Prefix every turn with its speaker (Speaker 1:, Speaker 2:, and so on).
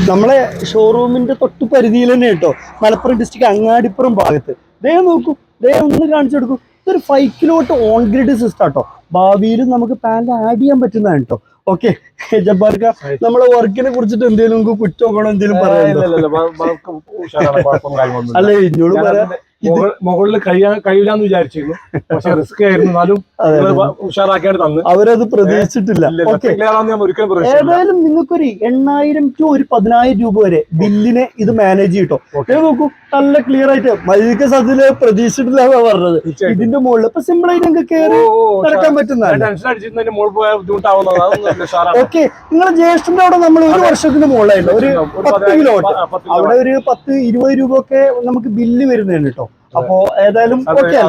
Speaker 1: നമ്മളെ ഷോറൂമിന്റെ തൊട്ട് പരിധിയിൽ തന്നെ കേട്ടോ, മലപ്പുറം ഡിസ്ട്രിക്ട് അങ്ങാടിപ്പുറം ഭാഗത്ത്. ദേ നോക്കൂ, ദേ ഒന്ന് കാണിച്ചു കൊടുക്കൂ. ഇതൊരു 5 കിലോട്ട് ഓൺ ഗ്രിഡ് സിസ്റ്റം കേട്ടോ. ഭാവിയിൽ നമുക്ക് പാനൽ ആഡ് ചെയ്യാൻ പറ്റുന്നതാണ് കേട്ടോ. ഓക്കെ ജബ്ബാർക്ക, നമ്മളെ വർക്കിനെ കുറിച്ചിട്ട് എന്തെങ്കിലും കുറ്റോക്കണോ എന്തെങ്കിലും പറയാം? അല്ലെ ഇന്നോട് പറയാ,
Speaker 2: മുകളിൽ കഴിയില്ലാന്ന് വിചാരിച്ചിരുന്നു, പക്ഷെ റിസ്ക് ആയിരുന്നു, ഉഷാറാക്കിയാണ് തന്നു.
Speaker 1: അവരത് പ്രതീക്ഷിച്ചിട്ടില്ല. ഏതായാലും നിങ്ങൾക്കൊരു 8,000 to 10,000 രൂപ വരെ ബില്ലിനെ ഇത് മാനേജ് ചെയ്യട്ടോ. നോക്കൂ, നല്ല ക്ലിയർ ആയിട്ട് മജിക്ക് സതില് പ്രതീക്ഷിച്ചിട്ടില്ല പറഞ്ഞത്. ഇതിന്റെ മുകളിൽ ഇപ്പൊ സിമ്പിൾ ആയിട്ട് നിങ്ങൾക്ക് കയറി നടക്കാൻ പറ്റുന്നതാണ്. ഓക്കെ, നിങ്ങളെ ജ്യേഷ്ഠന്റെ അവിടെ നമ്മൾ 1 വർഷത്തിന് മുകളിലായിട്ട് ഒരു 10 കിലോട്ട് അവിടെ ഒരു 10-20 രൂപ ഒക്കെ നമുക്ക് ബില്ല് വരുന്നതാണ് കേട്ടോ. അപ്പോ ഏതായാലും ഓക്കെ.